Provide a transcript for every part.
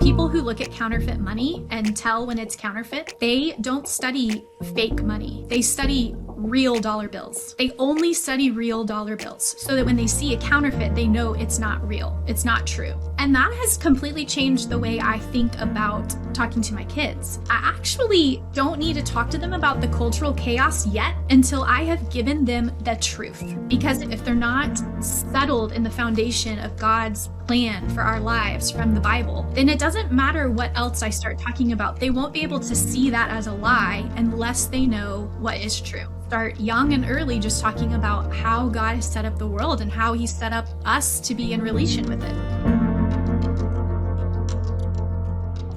People who look at counterfeit money and tell when it's counterfeit, they don't study fake money. They study real dollar bills. They only study real dollar bills so that when they see a counterfeit, they know it's not real, it's not true. And that has completely changed the way I think about talking to my kids. I actually don't need to talk to them about the cultural chaos yet until I have given them the truth. Because if they're not settled in the foundation of God's plan for our lives from the Bible, then it doesn't matter what else I start talking about. They won't be able to see that as a lie unless they know what is true. Start young and early just talking about how God has set up the world and how He set up us to be in relation with it.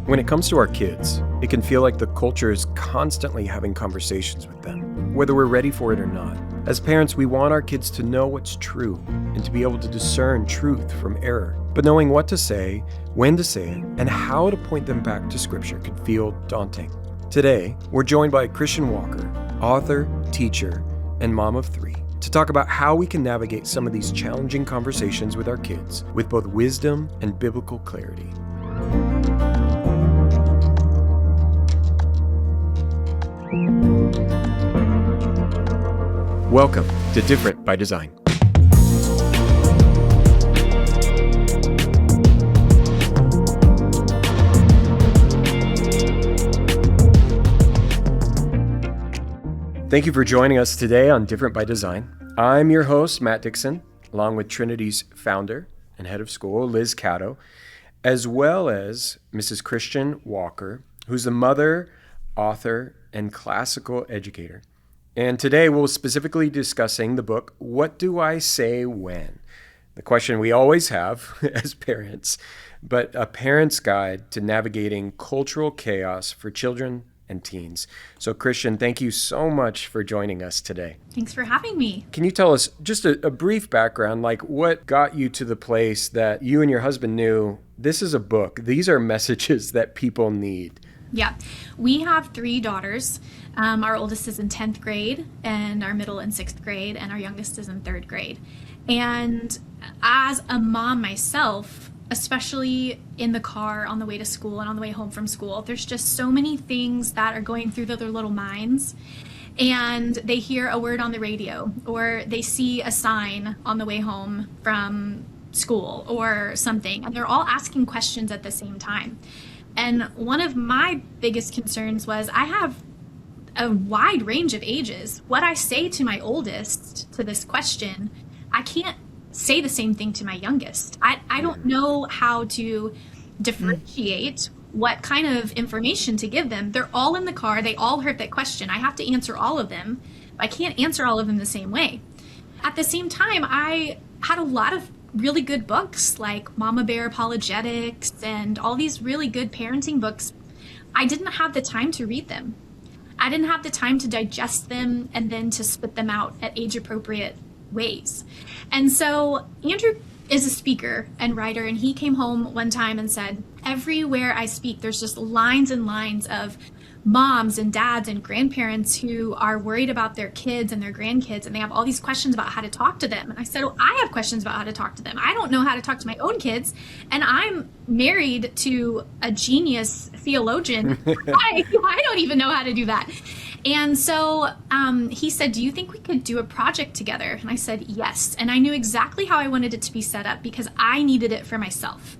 When it comes to our kids, it can feel like the culture is constantly having conversations with them, whether we're ready for it or not. As parents, we want our kids to know what's true and to be able to discern truth from error. But knowing what to say, when to say it, and how to point them back to Scripture can feel daunting. Today, we're joined by Christian Walker, author, teacher, and mom of 3, to talk about how we can navigate some of these challenging conversations with our kids with both wisdom and biblical clarity. Welcome to Different by Design. Thank you for joining us today on Different by Design. I'm your host, Matt Dixon, along with Trinity's founder and head of school, Liz Caddow, as well as Mrs. Christian Walker, who's the mother, author, and classical educator. And today we'll specifically discussing the book, What Do I Say When? The question we always have as parents, but a parent's guide to navigating cultural chaos for children and teens. So Christian, thank you so much for joining us today. Thanks for having me. Can you tell us just a brief background, like what got you to the place that you and your husband knew this is a book, these are messages that people need? Yeah, we have 3 daughters. Our oldest is in 10th grade, and our middle in 6th grade, and our youngest is in 3rd grade. And as a mom myself, especially in the car on the way to school and on the way home from school, there's just so many things that are going through their little minds. And they hear a word on the radio, or they see a sign on the way home from school or something, and they're all asking questions at the same time. And one of my biggest concerns was I have a wide range of ages. What I say to my oldest to this question, I can't say the same thing to my youngest. I don't know how to differentiate what kind of information to give them. They're all in the car. They all heard that question. I have to answer all of them. I can't answer all of them the same way. At the same time, I had a lot of really good books like Mama Bear Apologetics and all these really good parenting books. I didn't have the time to read them. I didn't have the time to digest them and then to spit them out at age appropriate ways. And so Andrew is a speaker and writer, and he came home one time and said, everywhere I speak, there's just lines and lines of moms and dads and grandparents who are worried about their kids and their grandkids, and they have all these questions about how to talk to them. And I said, well, I have questions about how to talk to them. I don't know how to talk to my own kids, and I'm married to a genius theologian. I don't even know how to do that. And so he said, do you think we could do a project together? And I said, yes. And I knew exactly how I wanted it to be set up because I needed it for myself.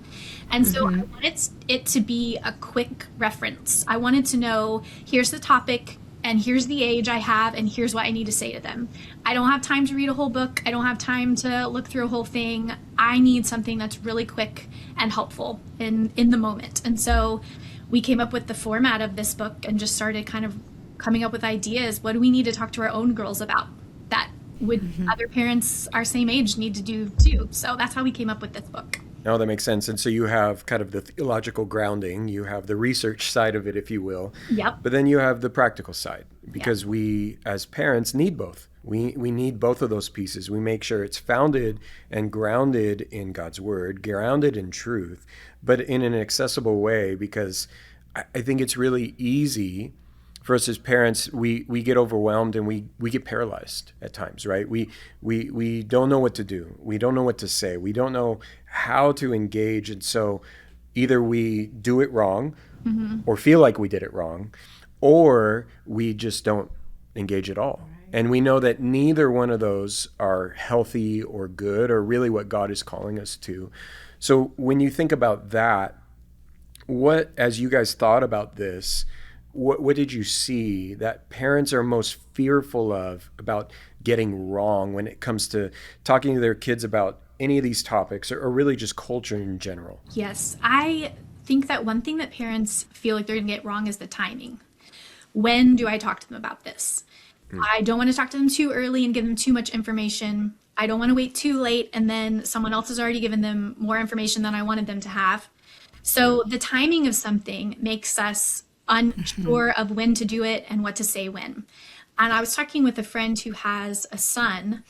And so I wanted it to be a quick reference. I wanted to know, here's the topic, and here's the age I have, and here's what I need to say to them. I don't have time to read a whole book. I don't have time to look through a whole thing. I need something that's really quick and helpful in the moment. And so we came up with the format of this book and just started kind of coming up with ideas. What do we need to talk to our own girls about that would other parents our same age need to do too? So that's how we came up with this book. No, that makes sense. And so you have kind of the theological grounding, you have the research side of it, if you will. Yep. But then you have the practical side, because we as parents need both. We need both of those pieces. We make sure it's founded and grounded in God's word, grounded in truth, but in an accessible way, because I think it's really easy for us as parents, we get overwhelmed and we get paralyzed at times, right? We don't know what to do. We don't know what to say. We don't know how to engage. And so either we do it wrong or feel like we did it wrong, or we just don't engage at all. And we know that neither one of those are healthy or good or really what God is calling us to. So when you think about that, what, as you guys thought about this, what did you see that parents are most fearful of about getting wrong when it comes to talking to their kids about any of these topics, or really just culture in general? Yes, I think that one thing that parents feel like they're going to get wrong is the timing. When do I talk to them about this? I don't want to talk to them too early and give them too much information. I don't want to wait too late and then someone else has already given them more information than I wanted them to have. So the timing of something makes us unsure of when to do it and what to say when. And I was talking with a friend who has a son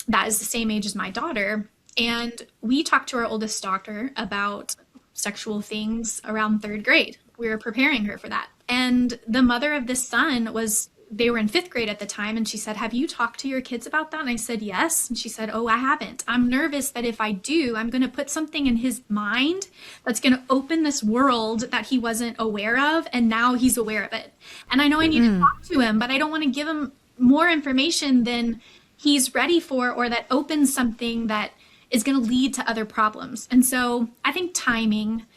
that is the same age as my daughter, and we talked to our oldest daughter about sexual things around third grade. We were preparing her for that. And the mother of this son they were in fifth grade at the time, and she said, have you talked to your kids about that? And I said, yes. And she said, oh, I haven't. I'm nervous that if I do, I'm going to put something in his mind that's going to open this world that he wasn't aware of, and now he's aware of it. And I know I need to talk to him, but I don't want to give him more information than he's ready for, or that opens something that is going to lead to other problems. And so I think timing.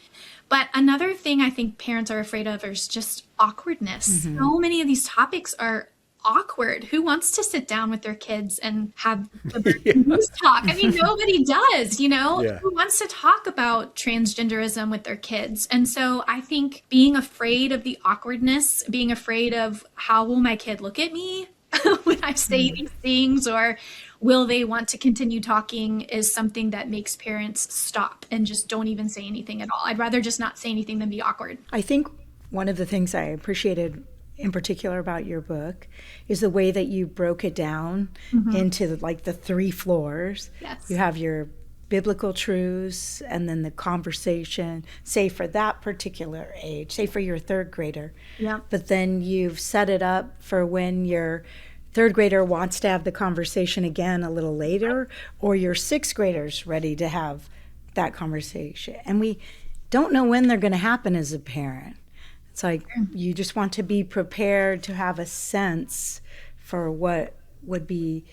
But another thing I think parents are afraid of is just awkwardness. So many of these topics are awkward. Who wants to sit down with their kids and have the news talk? I mean, nobody does, Who wants to talk about transgenderism with their kids? And so I think being afraid of the awkwardness, being afraid of how will my kid look at me when I say these things, or will they want to continue talking, is something that makes parents stop and just don't even say anything at all. I'd rather just not say anything than be awkward. I think one of the things I appreciated in particular about your book is the way that you broke it down into the 3 floors. Yes. You have your biblical truths and then the conversation, say for that particular age, say for your third grader. Yeah. But then you've set it up for when your third grader wants to have the conversation again a little later, or your sixth grader's ready to have that conversation. And we don't know when they're going to happen as a parent. It's like you just want to be prepared to have a sense for what would be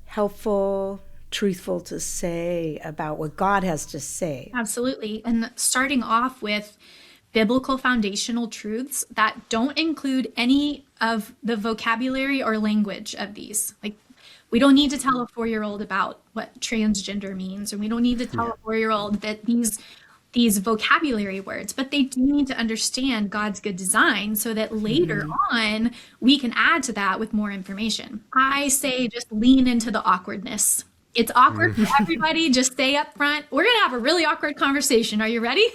helpful, truthful to say about what God has to say. Absolutely. And starting off with biblical foundational truths that don't include any of the vocabulary or language of these. Like, we don't need to tell a 4-year-old about what transgender means, and we don't need to tell a 4-year-old that these vocabulary words, but they do need to understand God's good design so that later on we can add to that with more information. I say just lean into the awkwardness. It's awkward for everybody. Just stay up front. We're going to have a really awkward conversation. Are you ready?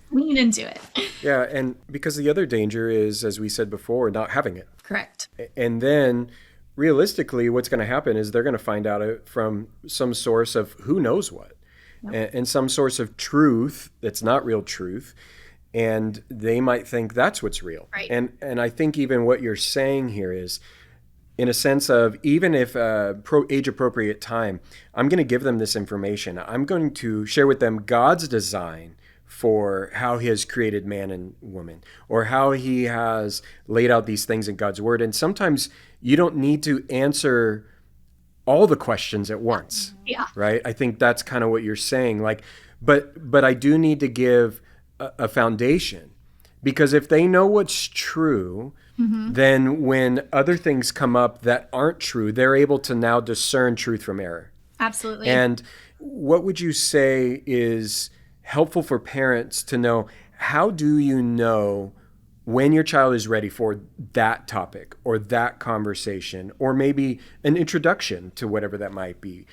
Lean into it. Yeah, and because the other danger is, as we said before, not having it. Correct. And then realistically, what's going to happen is they're going to find out from some source of who knows what, and some source of truth that's not real truth. And they might think that's what's real. Right. And I think even what you're saying here is, in a sense of, even if age-appropriate time, I'm going to give them this information. I'm going to share with them God's design for how he has created man and woman, or how he has laid out these things in God's word. And sometimes you don't need to answer all the questions at once, right? I think that's kind of what you're saying. But I do need to give a foundation, because if they know what's true, then when other things come up that aren't true, they're able to now discern truth from error. Absolutely. And what would you say is helpful for parents to know? How do you know when your child is ready for that topic or that conversation, or maybe an introduction to whatever that might be?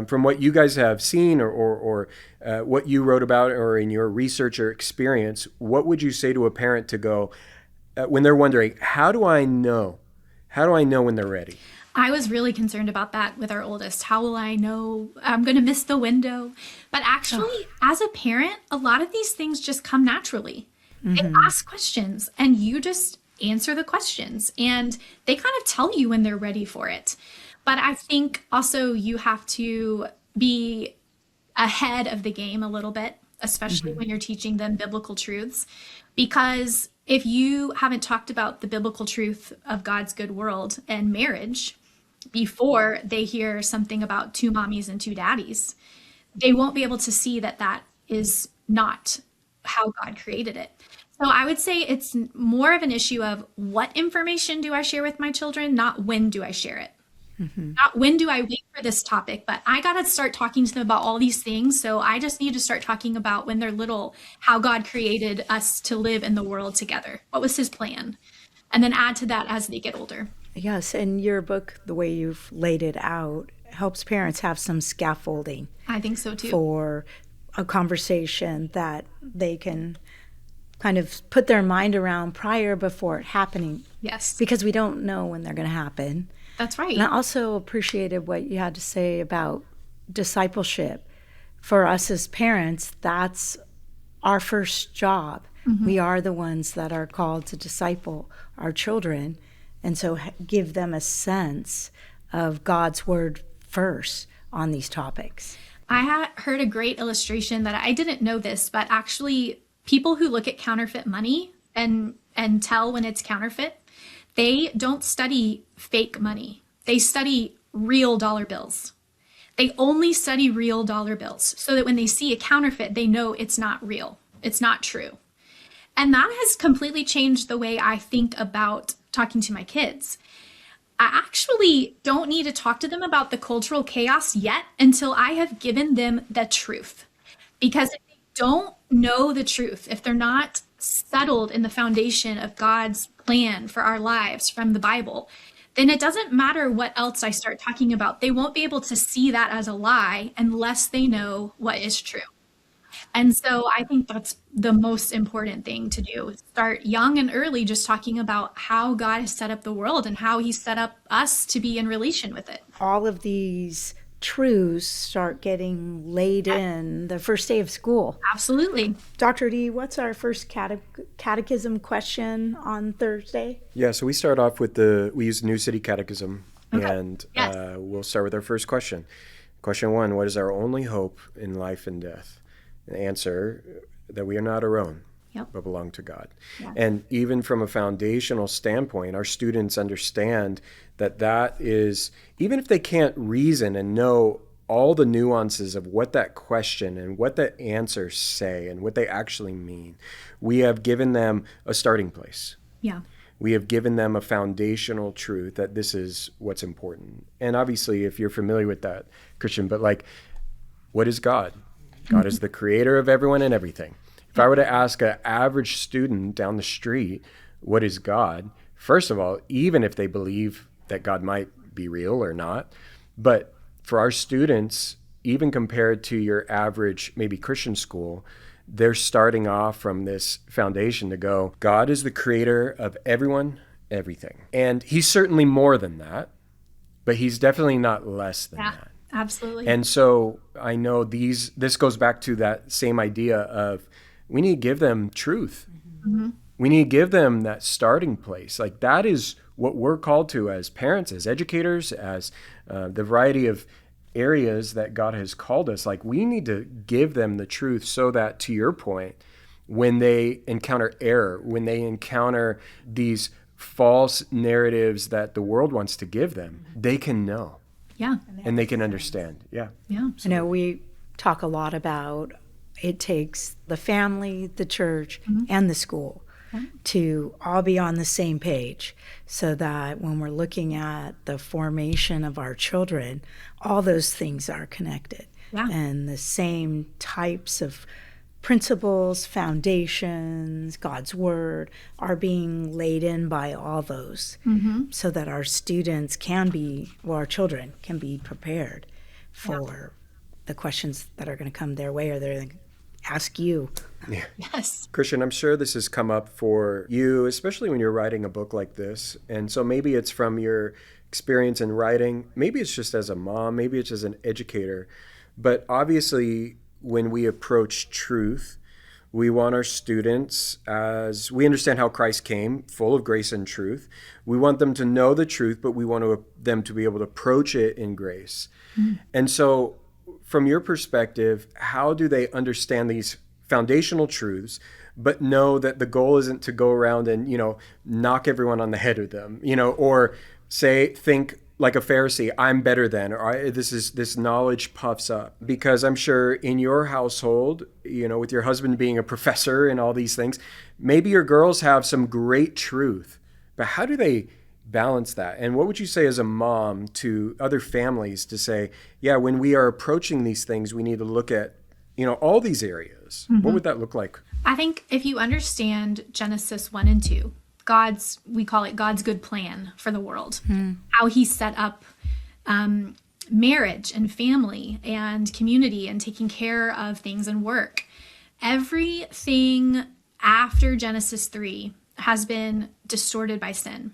From what you guys have seen or what you wrote about, or in your research or experience, what would you say to a parent to go, when they're wondering, how do I know? How do I know when they're ready? I was really concerned about that with our oldest. How will I know I'm going to miss the window? But actually, as a parent, a lot of these things just come naturally. They ask questions and you just answer the questions, and they kind of tell you when they're ready for it. But I think also you have to be ahead of the game a little bit. especially when you're teaching them biblical truths. Because if you haven't talked about the biblical truth of God's good world and marriage before they hear something about two mommies and two daddies, they won't be able to see that that is not how God created it. So I would say it's more of an issue of what information do I share with my children, not when do I share it. Not when do I wait for this topic, but I got to start talking to them about all these things. So I just need to start talking about when they're little, how God created us to live in the world together. What was his plan? And then add to that as they get older. Yes, and your book, the way you've laid it out, helps parents have some scaffolding. I think so too. For a conversation that they can kind of put their mind around before it happening. Yes. Because we don't know when they're going to happen. That's right. And I also appreciated what you had to say about discipleship. For us as parents, that's our first job. We are the ones that are called to disciple our children, and so give them a sense of God's word first on these topics. I had heard a great illustration that I didn't know this, but actually people who look at counterfeit money and tell when it's counterfeit, they don't study fake money. They study real dollar bills. They only study real dollar bills so that when they see a counterfeit, they know it's not real. It's not true. And that has completely changed the way I think about talking to my kids. I actually don't need to talk to them about the cultural chaos yet until I have given them the truth. Because if they don't know the truth, if they're not settled in the foundation of God's plan for our lives from the Bible, then it doesn't matter what else I start talking about. They won't be able to see that as a lie unless they know what is true. And so I think that's the most important thing to do. Start young and early, just talking about how God has set up the world and how he set up us to be in relation with it. All of these truths start getting laid in the first day of school. Absolutely. Dr. D, what's our first catechism question on Thursday? Yeah, so we start off with we use New City Catechism, and we'll start with our first question. Question 1, what is our only hope in life and death? The answer, that we are not our own, but belong to God. Yeah. And even from a foundational standpoint, our students understand that is, even if they can't reason and know all the nuances of what that question and what the answers say and what they actually mean, we have given them a starting place. Yeah. We have given them a foundational truth that this is what's important. And obviously, if you're familiar with that, Christian, but what is God? God is the creator of everyone and everything. If I were to ask an average student down the street, what is God? First of all, even if they believe that God might be real or not, but for our students, even compared to your average maybe Christian school, they're starting off from this foundation to go, God is the creator of everyone, everything. And he's certainly more than that, but he's definitely not less than that. Absolutely. And so I know this goes back to that same idea of we need to give them truth. Mm-hmm. We need to give them that starting place. That is what we're called to as parents, as educators, as the variety of areas that God has called us. We need to give them the truth so that, to your point, when they encounter error, when they encounter these false narratives that the world wants to give them, they can know. Yeah. And they can understand. Yeah. Yeah. I know we talk a lot about it takes the family, the church, and the school to all be on the same page so that when we're looking at the formation of our children, all those things are connected. Yeah. And the same types of principles, foundations, God's word are being laid in by all those so that our students our children can be prepared for the questions that are going to come their way or they're going to ask you. Yeah. Yes. Christian, I'm sure this has come up for you, especially when you're writing a book like this. And so maybe it's from your experience in writing, maybe it's just as a mom, maybe it's as an educator, but obviously when we approach truth, we want our students, as we understand how Christ came, full of grace and truth. We want them to know the truth, but we want them to be able to approach it in grace. And so from your perspective, how do they understand these foundational truths, but know that the goal isn't to go around and, knock everyone on the head with them, or think like a Pharisee, I'm better than, or this knowledge puffs up. Because I'm sure in your household, with your husband being a professor and all these things, maybe your girls have some great truth, but how do they balance that? And what would you say as a mom to other families to say, yeah, when we are approaching these things, we need to look at, all these areas. What would that look like? I think if you understand Genesis 1 and 2, we call it God's good plan for the world, how he set up marriage and family and community and taking care of things and work. Everything after Genesis 3 has been distorted by sin.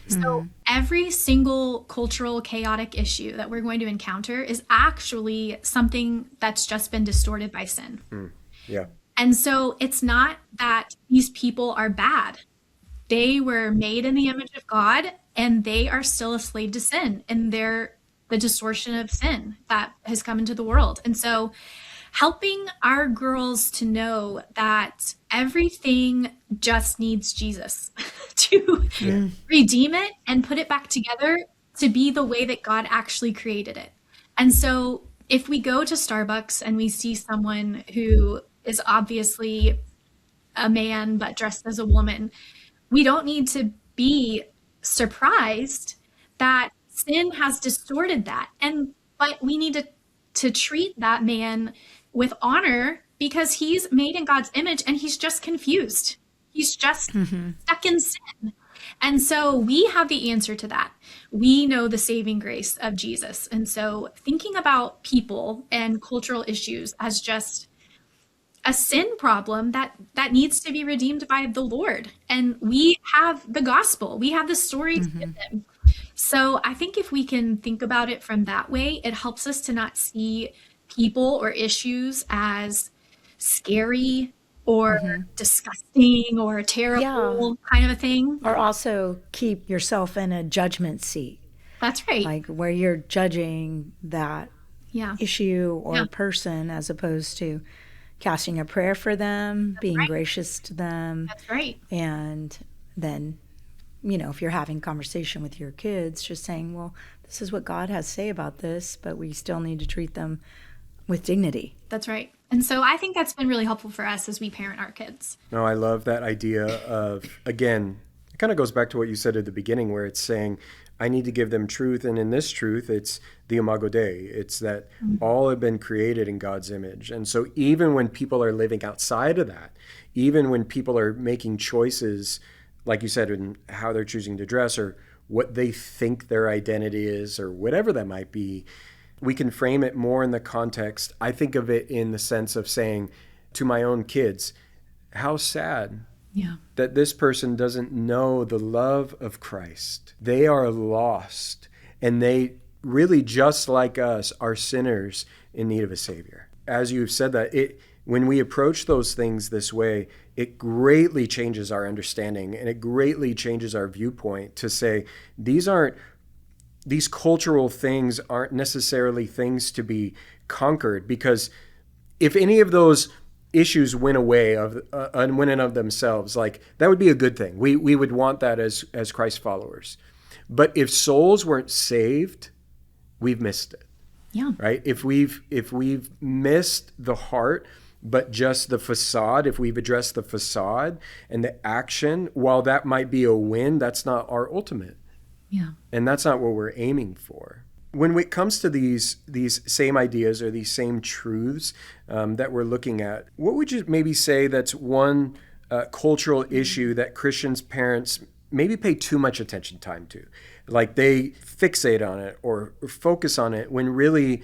So every single cultural chaotic issue that we're going to encounter is actually something that's just been distorted by sin. Yeah. And so it's not that these people are bad. They were made in the image of God, and they are still a slave to sin, and they're the distortion of sin that has come into the world. And so helping our girls to know that everything just needs Jesus to redeem it and put it back together to be the way that God actually created it. And so if we go to Starbucks and we see someone who is obviously a man but dressed as a woman, we don't need to be surprised that sin has distorted that. But we need to treat that man with honor because he's made in God's image and he's just confused. He's just stuck in sin. And so we have the answer to that. We know the saving grace of Jesus. And so thinking about people and cultural issues as just a sin problem that needs to be redeemed by the Lord. And we have the gospel. We have the stories with him. So I think if we can think about it from that way, it helps us to not see people or issues as scary or disgusting or terrible kind of a thing. Or also keep yourself in a judgment seat. That's right. Like where you're judging that issue or person as opposed to casting a prayer for them, being gracious to them. That's right. And then, if you're having conversation with your kids, just saying, well, this is what God has to say about this, but we still need to treat them with dignity. That's right. And so I think that's been really helpful for us as we parent our kids. No, I love that idea of, again, it kind of goes back to what you said at the beginning where it's saying, I need to give them truth. And in this truth, it's the Imago Dei. It's that all have been created in God's image. And so even when people are living outside of that, even when people are making choices, like you said, in how they're choosing to dress or what they think their identity is or whatever that might be, we can frame it more in the context. I think of it in the sense of saying to my own kids, how sad that this person doesn't know the love of Christ. They are lost, and they really, just like us, are sinners in need of a Savior. As you've said that, when we approach those things this way, it greatly changes our understanding, and it greatly changes our viewpoint to say, these cultural things aren't necessarily things to be conquered, because if any of those issues went away in and of themselves, like that would be a good thing. We would want that as Christ followers. But if souls weren't saved, we've missed it. Yeah. Right? If we've missed the heart, but just the facade, if we've addressed the facade and the action, while that might be a win, that's not our ultimate. Yeah. And that's not what we're aiming for. When it comes to these same ideas or these same truths that we're looking at, what would you maybe say that's one cultural issue that Christians parents maybe pay too much attention time to? Like they fixate on it or focus on it when really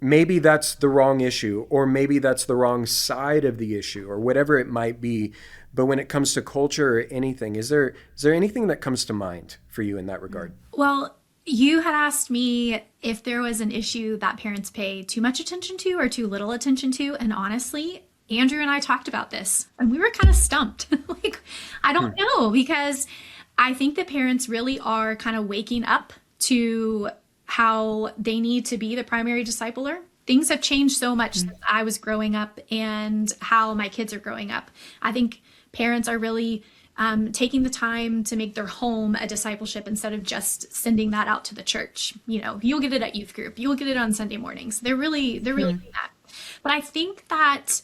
maybe that's the wrong issue, or maybe that's the wrong side of the issue, or whatever it might be. But when it comes to culture or anything, is there anything that comes to mind for you in that regard? Well, you had asked me if there was an issue that parents pay too much attention to or too little attention to. And honestly, Andrew and I talked about this and we were kind of stumped. I don't know, because I think that parents really are kind of waking up to how they need to be the primary discipler. things have changed so much since I was growing up and how my kids are growing up. I think parents are really taking the time to make their home a discipleship instead of just sending that out to the church. You know, you'll get it at youth group, you'll get it on Sunday mornings. They're really doing that. But I think that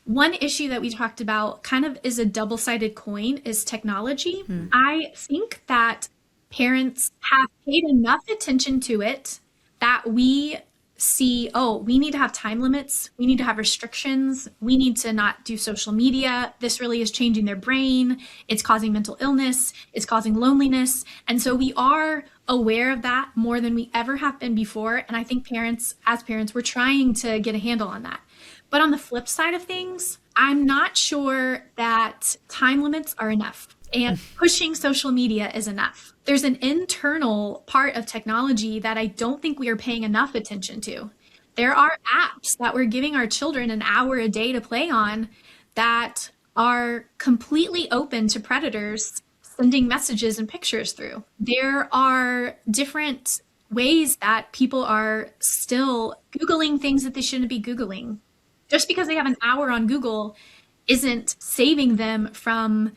one issue that we talked about kind of is a double-sided coin is technology. I think that parents have paid enough attention to it that we see, oh, we need to have time limits. We need to have restrictions. We need to not do social media. This really is changing their brain. It's causing mental illness. It's causing loneliness. And so we are aware of that more than we ever have been before. And I think as parents, we're trying to get a handle on that. But on the flip side of things, I'm not sure that time limits are enough and pushing social media is enough. There's an internal part of technology that I don't think we are paying enough attention to. There are apps that we're giving our children an hour a day to play on that are completely open to predators sending messages and pictures through. There are different ways that people are still Googling things that they shouldn't be Googling. Just because they have an hour on Google isn't saving them from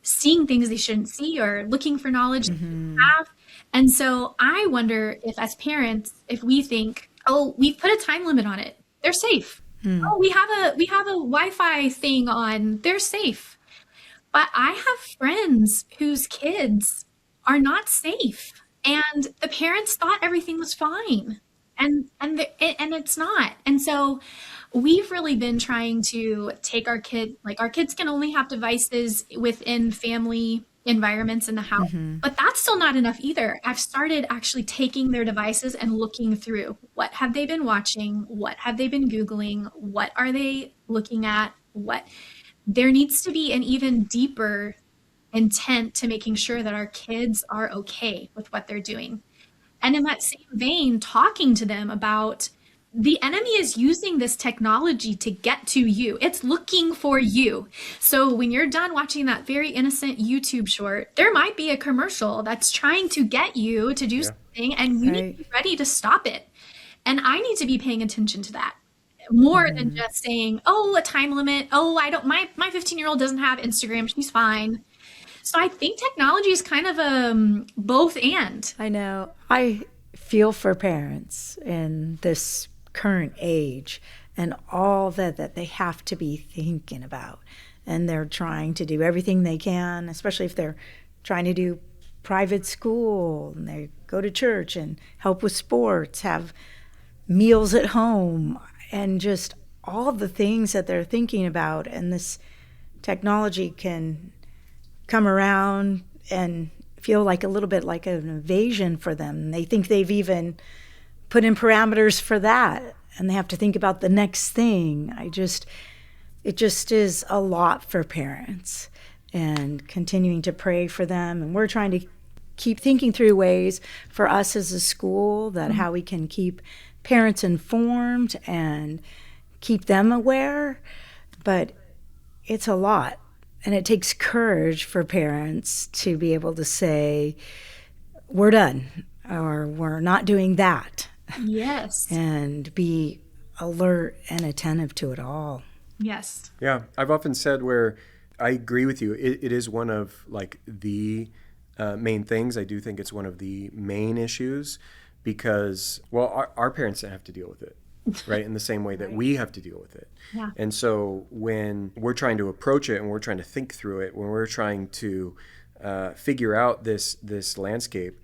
seeing things they shouldn't see or looking for knowledge they shouldn't have. And so I wonder if as parents, if we think, oh, we've put a time limit on it, they're safe. Oh, we have a Wi-Fi thing on, they're safe. But I have friends whose kids are not safe and the parents thought everything was fine. And it's not. And so we've really been trying to take our kids can only have devices within family environments in the house, but that's still not enough either. I've started actually taking their devices and looking through what have they been watching? What have they been Googling? What are they looking at? There needs to be an even deeper intent to making sure that our kids are okay with what they're doing. And in that same vein, talking to them about the enemy is using this technology to get to you. It's looking for you. So when you're done watching that very innocent YouTube short, there might be a commercial that's trying to get you to do something, and you need to be ready to stop it. And I need to be paying attention to that more than just saying, oh, a time limit. Oh, my 15-year-old doesn't have Instagram. She's fine. So I think technology is kind of both and. I know. I feel for parents in this current age and all that they have to be thinking about. And they're trying to do everything they can, especially if they're trying to do private school and they go to church and help with sports, have meals at home, and just all the things that they're thinking about. And this technology can come around and feel like a little bit like an invasion for them. They think they've even put in parameters for that, and they have to think about the next thing. It just is a lot for parents, and continuing to pray for them. And we're trying to keep thinking through ways for us as a school that how we can keep parents informed and keep them aware. But it's a lot. And it takes courage for parents to be able to say, we're done, or we're not doing that. Yes. And be alert and attentive to it all. Yes. Yeah. I've often said where I agree with you. It is one of like the main things. I do think it's one of the main issues because, well, our parents didn't have to deal with it. Right, in the same way that we have to deal with it. Yeah. And so when we're trying to approach it and we're trying to think through it, when we're trying to figure out this landscape,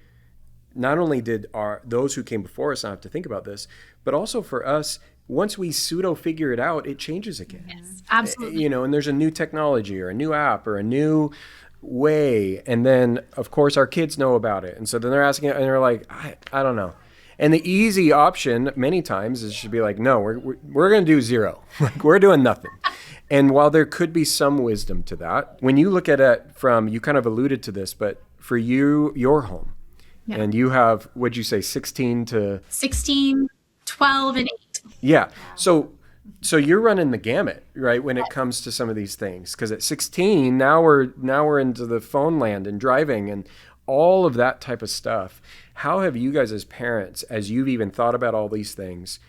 not only did those who came before us not have to think about this, but also for us, once we pseudo figure it out, it changes again. Yes, absolutely. And there's a new technology or a new app or a new way, and then of course our kids know about it, and so then they're asking, and they're like, I don't know. And the easy option many times is to be like, no, we're going to do zero. Like we're doing nothing. And while there could be some wisdom to that, when you look at it from, you kind of alluded to this, but for you, your home, and you have, what'd you say, 16, 12, and 8. Yeah. So you're running the gamut, right, when it comes to some of these things. Because at 16, now we're into the phone land and driving and all of that type of stuff. How have you guys as parents, as you've even thought about all these things,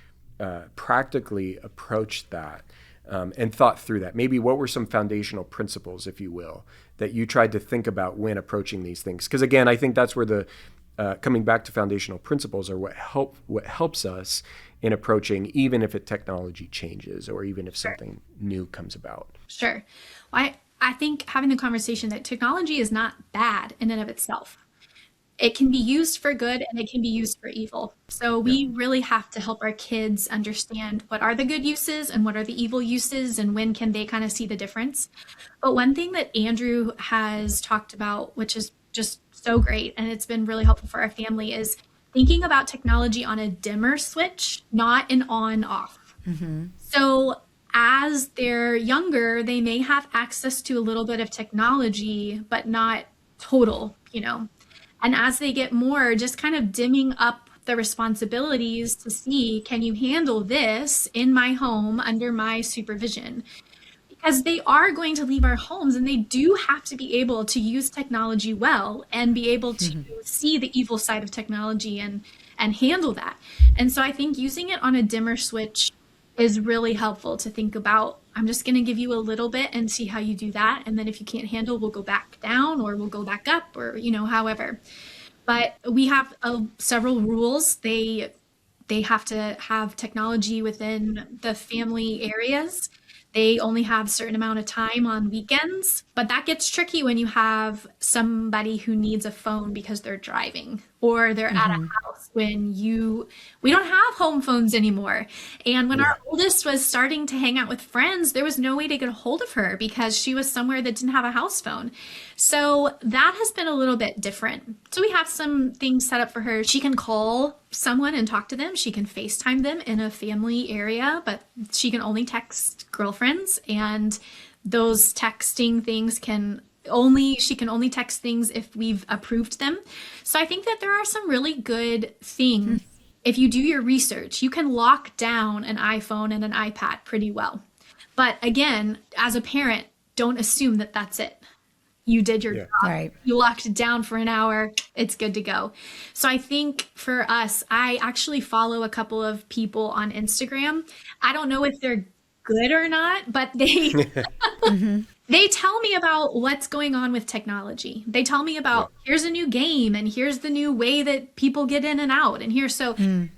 practically approached that and thought through that? Maybe what were some foundational principles, if you will, that you tried to think about when approaching these things? Because again, I think that's where the coming back to foundational principles are what helps us in approaching, even if technology changes or even if something new comes about. Sure. Well, I think having the conversation that technology is not bad in and of itself. It can be used for good and it can be used for evil. So we really have to help our kids understand what are the good uses and what are the evil uses and when can they kind of see the difference. But one thing that Andrew has talked about, which is just so great, and it's been really helpful for our family, is thinking about technology on a dimmer switch, not an on-off. Mm-hmm. So as they're younger, they may have access to a little bit of technology, but not total, And as they get more, just kind of dimming up the responsibilities to see, can you handle this in my home under my supervision? Because they are going to leave our homes and they do have to be able to use technology well and be able to see the evil side of technology and handle that. And so I think using it on a dimmer switch is really helpful to think about. I'm just going to give you a little bit and see how you do that. And then if you can't handle, we'll go back down or we'll go back up or, however. But we have several rules. They have to have technology within the family areas. They only have a certain amount of time on weekends, but that gets tricky when you have somebody who needs a phone because they're driving or they're at a house when we don't have home phones anymore. And when our oldest was starting to hang out with friends, there was no way to get a hold of her because she was somewhere that didn't have a house phone. So that has been a little bit different. So we have some things set up for her. She can call someone and talk to them. She can FaceTime them in a family area, but she can only text girlfriends, and those texting things she can only text things if we've approved them. So I think that there are some really good things. If you do your research, you can lock down an iPhone and an iPad pretty well. But again, as a parent, don't assume that that's it. You did your job. Right. You locked it down for an hour. It's good to go. So I think for us, I actually follow a couple of people on Instagram. I don't know if they're good or not, but they they tell me about what's going on with technology. They tell me about here's a new game and here's the new way that people get in and out and here. So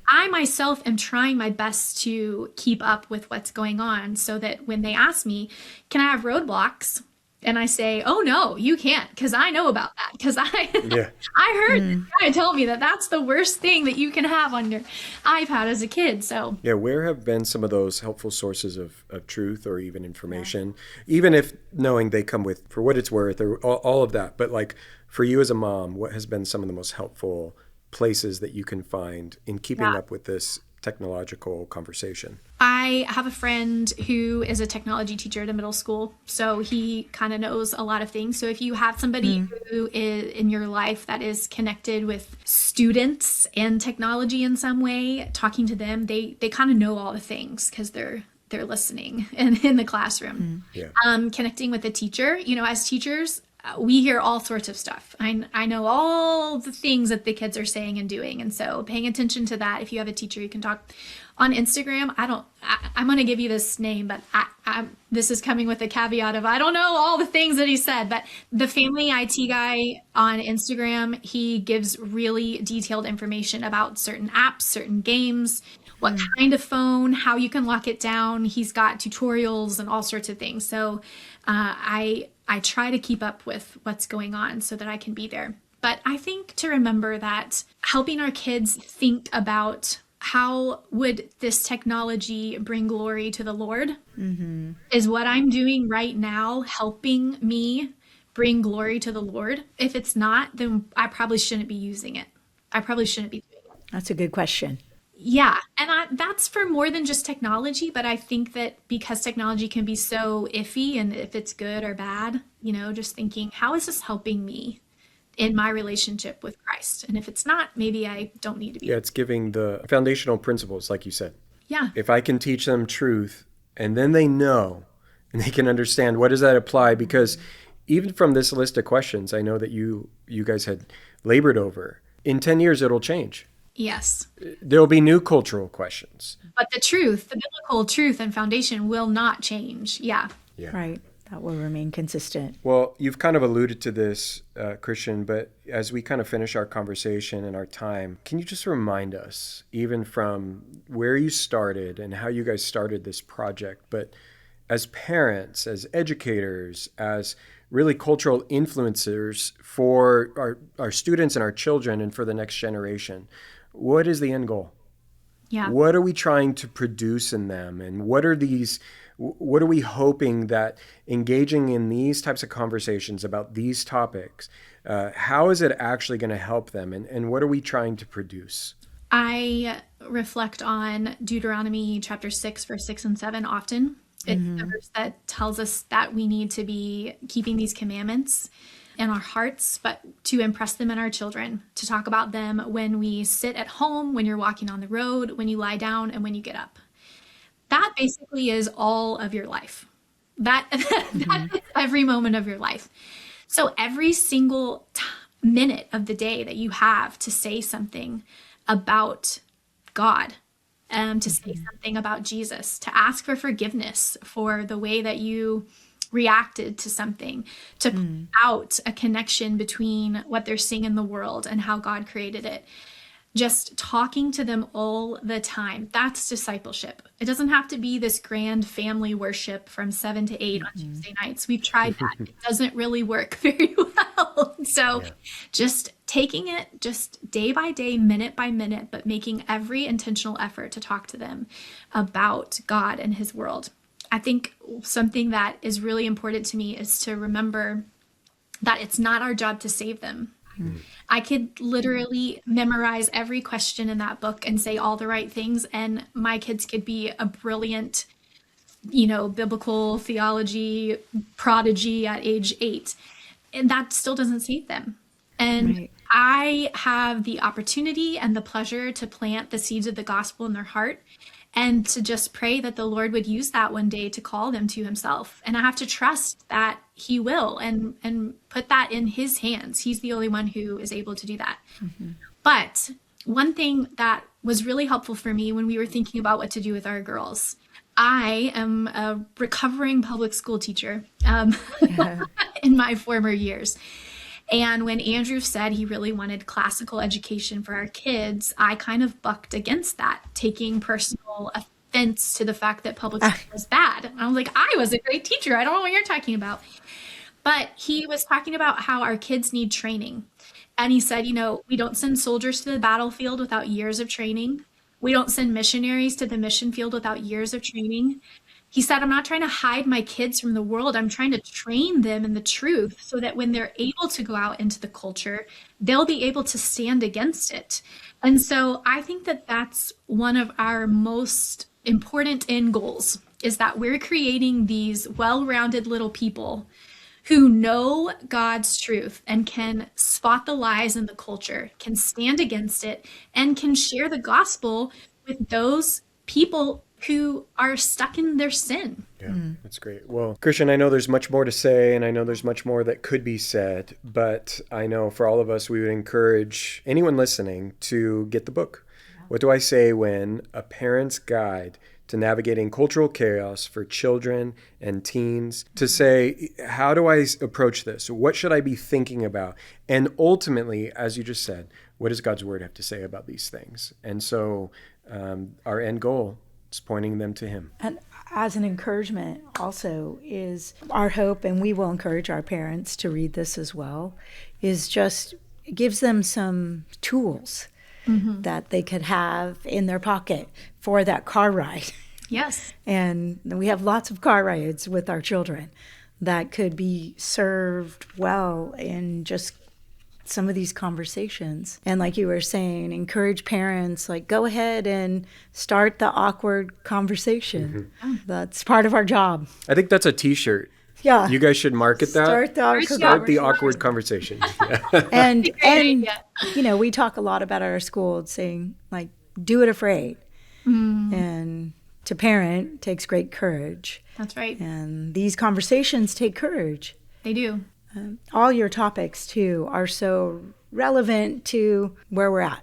I myself am trying my best to keep up with what's going on so that when they ask me, can I have roadblocks? And I say, oh, no, you can't, because I know about that. Because I heard this guy tell me that that's the worst thing that you can have on your iPad as a kid. So where have been some of those helpful sources of truth or even information, even if knowing they come with, for what it's worth, or all of that. But like for you as a mom, what has been some of the most helpful places that you can find in keeping up with this technological conversation? I have a friend who is a technology teacher at a middle school, so he kind of knows a lot of things. So if you have somebody who is in your life that is connected with students and technology in some way, talking to them, they kind of know all the things because they're listening in the classroom. Connecting with a teacher, as teachers, we hear all sorts of stuff. I know all the things that the kids are saying and doing. And so paying attention to that. If you have a teacher, you can talk on Instagram. I'm going to give you this name, but this is coming with a caveat of, I don't know all the things that he said, but the family IT guy on Instagram, he gives really detailed information about certain apps, certain games, what kind of phone, how you can lock it down. He's got tutorials and all sorts of things. So I try to keep up with what's going on so that I can be there. But I think to remember that helping our kids think about how would this technology bring glory to the Lord is what I'm doing right now, helping me bring glory to the Lord. If it's not, then I probably shouldn't be using it. I probably shouldn't be doing it. That's a good question. Yeah. And that's for more than just technology, but I think that because technology can be so iffy and if it's good or bad, just thinking, how is this helping me in my relationship with Christ? And if it's not, maybe I don't need to be. Yeah, it's giving the foundational principles, like you said. Yeah. If I can teach them truth and then they know and they can understand, what does that apply? Because even from this list of questions, I know that you guys had labored over. In 10 years, it'll change. Yes. There'll be new cultural questions. But the truth, the biblical truth and foundation will not change. Yeah. Yeah. Right. That will remain consistent. Well, you've kind of alluded to this, Christian, but as we kind of finish our conversation and our time, can you just remind us, even from where you started and how you guys started this project, but as parents, as educators, as really cultural influencers for our students and our children and for the next generation, what is the end goal? Yeah. What are we trying to produce in them? And what are we hoping that engaging in these types of conversations about these topics, how is it actually going to help them? And what are we trying to produce? I reflect on Deuteronomy chapter 6, verse 6 and 7 often. It's the verse that tells us that we need to be keeping these commandments in our hearts, but to impress them in our children, to talk about them when we sit at home, when you're walking on the road, when you lie down, and when you get up. That basically is all of your life. That is every moment of your life. So every single minute of the day that you have to say something about God, to say something about Jesus, to ask for forgiveness for the way that you reacted to something, to put out a connection between what they're seeing in the world and how God created it. Just talking to them all the time. That's discipleship. It doesn't have to be this grand family worship from 7 to 8 on Tuesday nights. We've tried that. It doesn't really work very well. So just taking it just day by day, minute by minute, but making every intentional effort to talk to them about God and his world. I think something that is really important to me is to remember that it's not our job to save them. I could literally memorize every question in that book and say all the right things, and my kids could be a brilliant, biblical theology prodigy at age 8. And that still doesn't save them. And I have the opportunity and the pleasure to plant the seeds of the gospel in their heart and to just pray that the Lord would use that one day to call them to himself. And I have to trust that he will and put that in his hands. He's the only one who is able to do that. But one thing that was really helpful for me when we were thinking about what to do with our girls, I am a recovering public school teacher in my former years. And when Andrew said he really wanted classical education for our kids, I kind of bucked against that, taking personal offense to the fact that public school was bad. And I was like, I was a great teacher. I don't know what you're talking about. But he was talking about how our kids need training. And he said, we don't send soldiers to the battlefield without years of training. We don't send missionaries to the mission field without years of training. He said, I'm not trying to hide my kids from the world. I'm trying to train them in the truth so that when they're able to go out into the culture, they'll be able to stand against it. And so I think that that's one of our most important end goals, is that we're creating these well-rounded little people who know God's truth and can spot the lies in the culture, can stand against it, and can share the gospel with those people who are stuck in their sin. Yeah, that's great. Well, Christian, I know there's much more to say, and I know there's much more that could be said, but I know for all of us, we would encourage anyone listening to get the book. What do I say when? A Parent's Guide to Navigating Cultural Chaos for Children and Teens, to say, how do I approach this? What should I be thinking about? And ultimately, as you just said, what does God's word have to say about these things? And so our end goal is pointing them to him. And as an encouragement also is our hope, and we will encourage our parents to read this as well, is just it gives them some tools that they could have in their pocket for that car ride. Yes. And we have lots of car rides with our children that could be served well in just some of these conversations. And like you were saying, encourage parents, like, go ahead and start the awkward conversation. That's part of our job. I think that's a t-shirt. Yeah. You guys should market that. Start the awkward conversation. And we talk a lot about our school saying, like, do it afraid. And to parent takes great courage. That's right. And these conversations take courage. They do. All your topics, too, are so relevant to where we're at.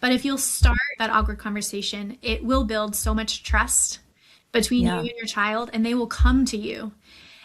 But if you'll start that awkward conversation, it will build so much trust between you and your child, and they will come to you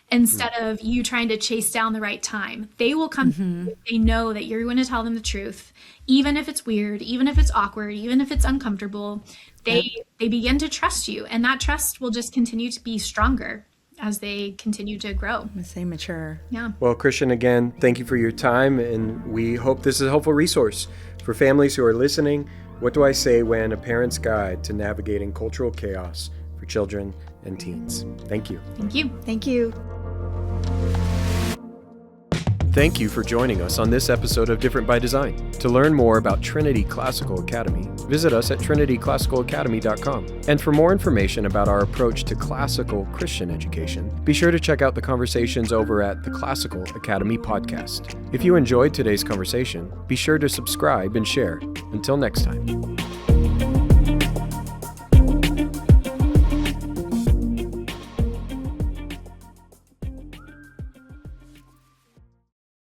instead of you trying to chase down the right time. They will come to you if they know that you're going to tell them the truth, even if it's weird, even if it's awkward, even if it's uncomfortable. They begin to trust you, and that trust will just continue to be stronger as they continue to grow. As they mature. Yeah. Well, Christian, again, thank you for your time, and we hope this is a helpful resource for families who are listening. What do I say when a parent's guide to navigating cultural chaos for children and teens? Thank you. Thank you. Thank you. Thank you for joining us on this episode of Different by Design. To learn more about Trinity Classical Academy, visit us at trinityclassicalacademy.com. And for more information about our approach to classical Christian education, be sure to check out the conversations over at the Classical Academy podcast. If you enjoyed today's conversation, be sure to subscribe and share. Until next time.